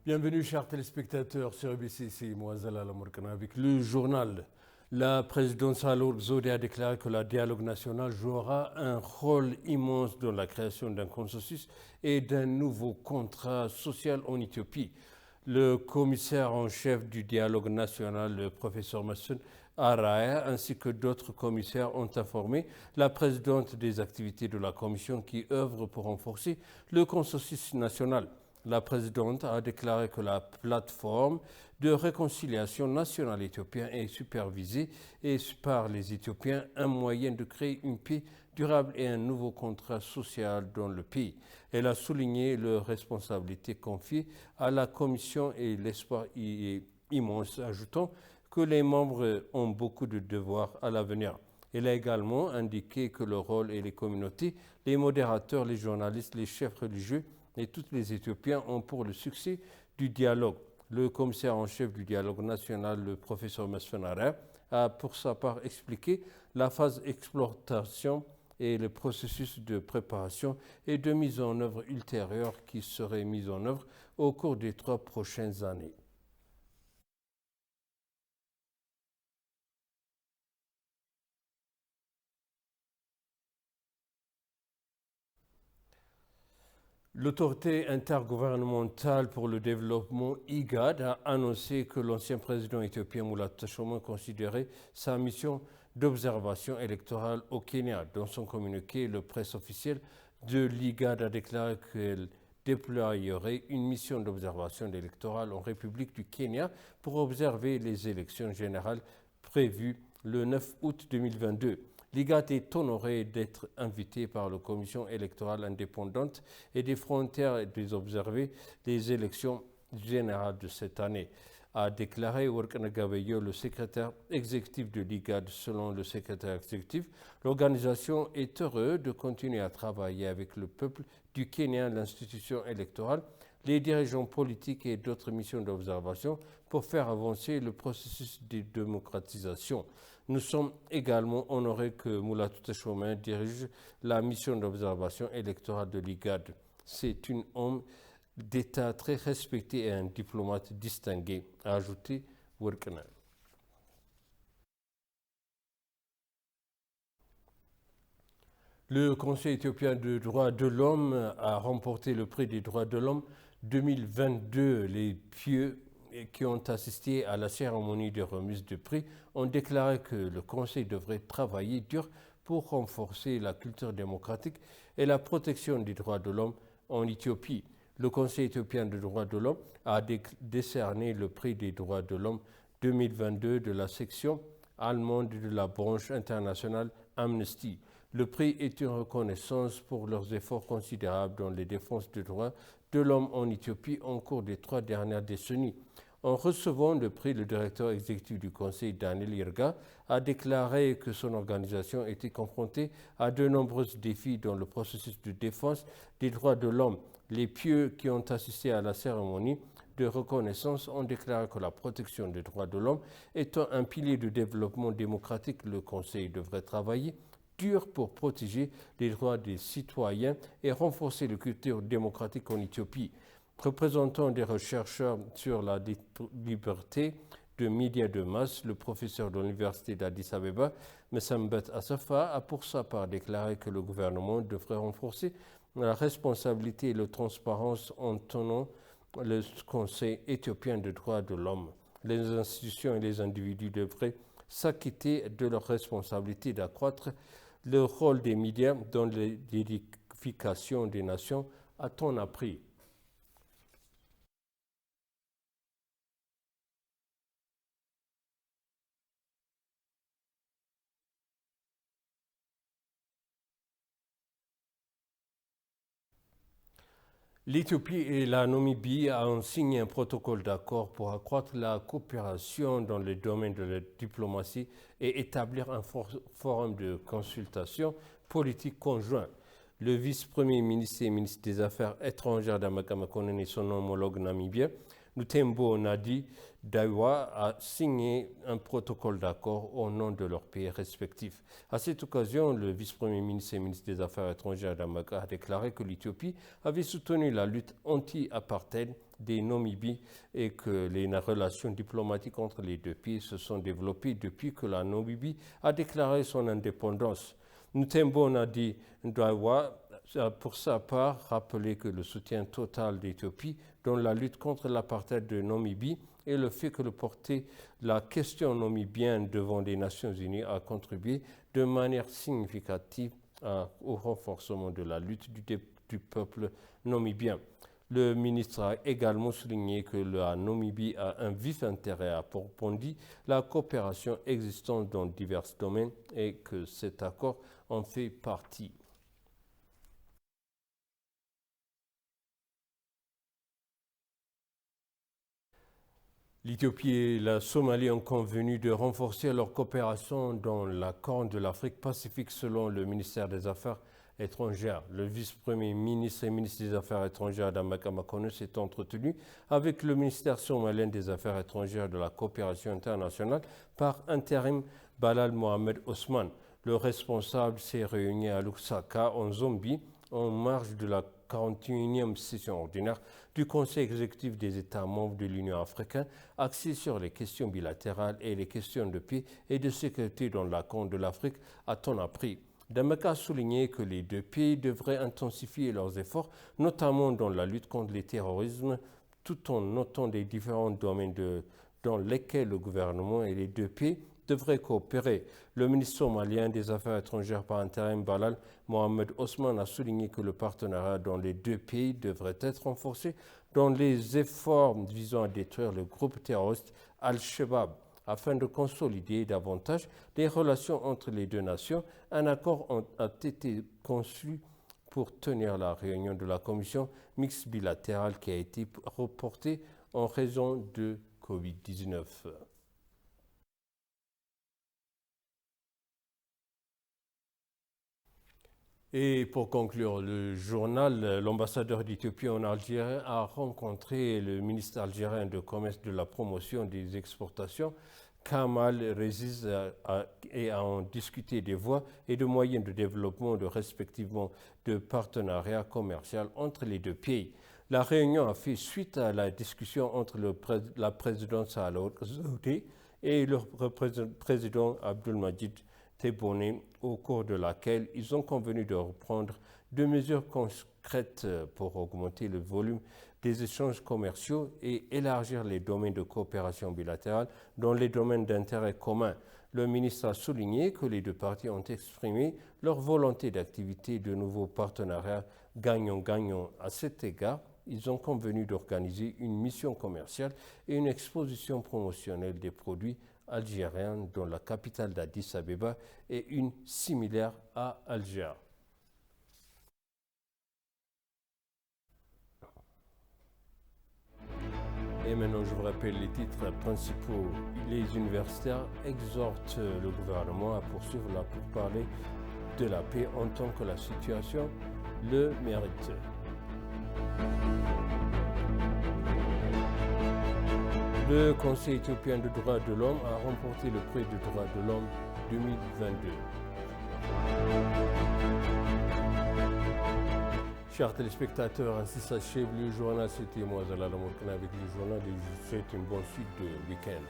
Bienvenue chers téléspectateurs sur ABC, c'est moi Zalal Amourkana avec le journal. La présidente Salour Zodé a déclaré que le dialogue national jouera un rôle immense dans la création d'un consensus et d'un nouveau contrat social en Éthiopie. Le commissaire en chef du dialogue national, le professeur Massoud Araya, ainsi que d'autres commissaires ont informé la présidente des activités de la commission qui œuvre pour renforcer le consensus national. La présidente a déclaré que la plateforme de réconciliation nationale éthiopienne est supervisée et par les Éthiopiens un moyen de créer une paix durable et un nouveau contrat social dans le pays. Elle a souligné leur responsabilité confiée à la commission et l'espoir est immense, ajoutant que les membres ont beaucoup de devoirs à l'avenir. Elle a également indiqué que le rôle et les communautés, les modérateurs, les journalistes, les chefs religieux et tous les Éthiopiens ont pour le succès du dialogue. Le commissaire en chef du dialogue national, le professeur Mesfenara, a pour sa part expliqué la phase d'exploitation et le processus de préparation et de mise en œuvre ultérieure qui serait mis en œuvre au cours des 3 prochaines années. L'autorité intergouvernementale pour le développement IGAD a annoncé que l'ancien président éthiopien Mulatu Teshome considérait sa mission d'observation électorale au Kenya. Dans son communiqué, le presse officiel de l'IGAD a déclaré qu'elle déployerait une mission d'observation électorale en République du Kenya pour observer les élections générales prévues le 9 août 2022. L'IGAD est honoré d'être invité par la Commission électorale indépendante et des frontières d'observer les élections générales de cette année, a déclaré Workana Gabeyo, le secrétaire exécutif de l'IGAD. Selon le secrétaire exécutif, l'organisation est heureuse de continuer à travailler avec le peuple du Kenya, l'institution électorale, les dirigeants politiques et d'autres missions d'observation pour faire avancer le processus de démocratisation. Nous sommes également honorés que Mulatu Teshome dirige la mission d'observation électorale de l'IGAD. C'est un homme d'État très respecté et un diplomate distingué, a ajouté Workana. Le Conseil éthiopien des droits de l'homme a remporté le prix des droits de l'homme 2022. Les pieux qui ont assisté à la cérémonie de remise de prix ont déclaré que le Conseil devrait travailler dur pour renforcer la culture démocratique et la protection des droits de l'homme en Éthiopie. Le Conseil éthiopien des droits de l'homme a décerné le prix des droits de l'homme 2022 de la section allemande de la branche internationale Amnesty. Le prix est une reconnaissance pour leurs efforts considérables dans les défenses des droits de l'homme en Éthiopie au cours des 3 dernières décennies. En recevant le prix, le directeur exécutif du Conseil, Daniel Irga, a déclaré que son organisation était confrontée à de nombreux défis dans le processus de défense des droits de l'homme. Les pieux qui ont assisté à la cérémonie de reconnaissance ont déclaré que la protection des droits de l'homme étant un pilier de développement démocratique, le Conseil devrait travailler dur pour protéger les droits des citoyens et renforcer la culture démocratique en Éthiopie. Représentant des chercheurs sur la liberté de médias de masse, le professeur de l'université d'Addis Abeba, Messambet Assafa, a pour sa part déclaré que le gouvernement devrait renforcer la responsabilité et la transparence en tenant le Conseil éthiopien des droits de l'homme. Les institutions et les individus devraient s'acquitter de leur responsabilité d'accroître le rôle des médias dans l'édification des nations, a-t-on appris. L'Éthiopie et la Namibie ont signé un protocole d'accord pour accroître la coopération dans le domaine de la diplomatie et établir un forum de consultation politique conjoint. Le vice-premier ministre et ministre des Affaires étrangères d'Amakamakonnen et son homologue namibien, Nutembo Nadi Dawa, a signé un protocole d'accord au nom de leurs pays respectifs. À cette occasion, le vice-premier ministre et ministre des Affaires étrangères d'Amaka a déclaré que l'Éthiopie avait soutenu la lutte anti-apartheid des Namibies et que les relations diplomatiques entre les deux pays se sont développées depuis que la Namibie a déclaré son indépendance. Ntembo Nadi Ndawa, pour sa part, rappelé que le soutien total d'Éthiopie dans la lutte contre l'apartheid de Namibie et le fait que le porter la question namibienne devant les Nations Unies a contribué de manière significative au renforcement de la lutte du peuple namibien. Le ministre a également souligné que la Namibie a un vif intérêt à approfondir la coopération existante dans divers domaines et que cet accord en fait partie. L'Éthiopie et la Somalie ont convenu de renforcer leur coopération dans la Corne de l'Afrique Pacifique selon le ministère des Affaires étrangères. Le vice-premier ministre et ministre des Affaires étrangères Dameka Makonnen s'est entretenu avec le ministère somalien des Affaires étrangères de la coopération internationale par intérim Balal Mohamed Osman. Le responsable s'est réuni à Lusaka en Zambie en marge de la 41e session ordinaire du Conseil exécutif des États membres de l'Union africaine, axée sur les questions bilatérales et les questions de paix et de sécurité dans la Corne de l'Afrique, a-t-on appris. Dameka a souligné que les deux pays devraient intensifier leurs efforts, notamment dans la lutte contre le terrorisme, tout en notant les différents domaines dans lesquels le gouvernement et les deux pays devraient coopérer. Le ministre somalien des Affaires étrangères par intérim Balal Mohamed Osman a souligné que le partenariat dans les deux pays devrait être renforcé dans les efforts visant à détruire le groupe terroriste Al-Shabaab. Afin de consolider davantage les relations entre les deux nations, un accord a été conçu pour tenir la réunion de la commission mixte bilatérale qui a été reportée en raison de Covid-19. Et pour conclure le journal, l'ambassadeur d'Éthiopie en Algérie a rencontré le ministre algérien de commerce de la promotion des exportations, Kamal Reziz, et a en discuté des voies et de moyens de développement respectivement de partenariat commercial entre les deux pays. La réunion a fait suite à la discussion entre la présidente Sahle Zewde et le président Abdelmadjid Tebboune, au cours de laquelle ils ont convenu de reprendre deux mesures concrètes pour augmenter le volume des échanges commerciaux et élargir les domaines de coopération bilatérale dans les domaines d'intérêt commun. Le ministre a souligné que les deux parties ont exprimé leur volonté d'activité de nouveaux partenariats gagnant-gagnant. À cet égard, ils ont convenu d'organiser une mission commerciale et une exposition promotionnelle des produits algériens dans la capitale d'Addis Abeba et une similaire à Alger. Et maintenant, je vous rappelle les titres principaux. Les universitaires exhortent le gouvernement à poursuivre la pourparlers de la paix en tant que la situation le mérite. Le Conseil éthiopien de droits de l'homme a remporté le prix du droit de l'homme 2022. Chers téléspectateurs, ainsi s'achève le journal. C'était moi, Zalala Morkana, avec le journal et je vous souhaite une bonne suite de week-end.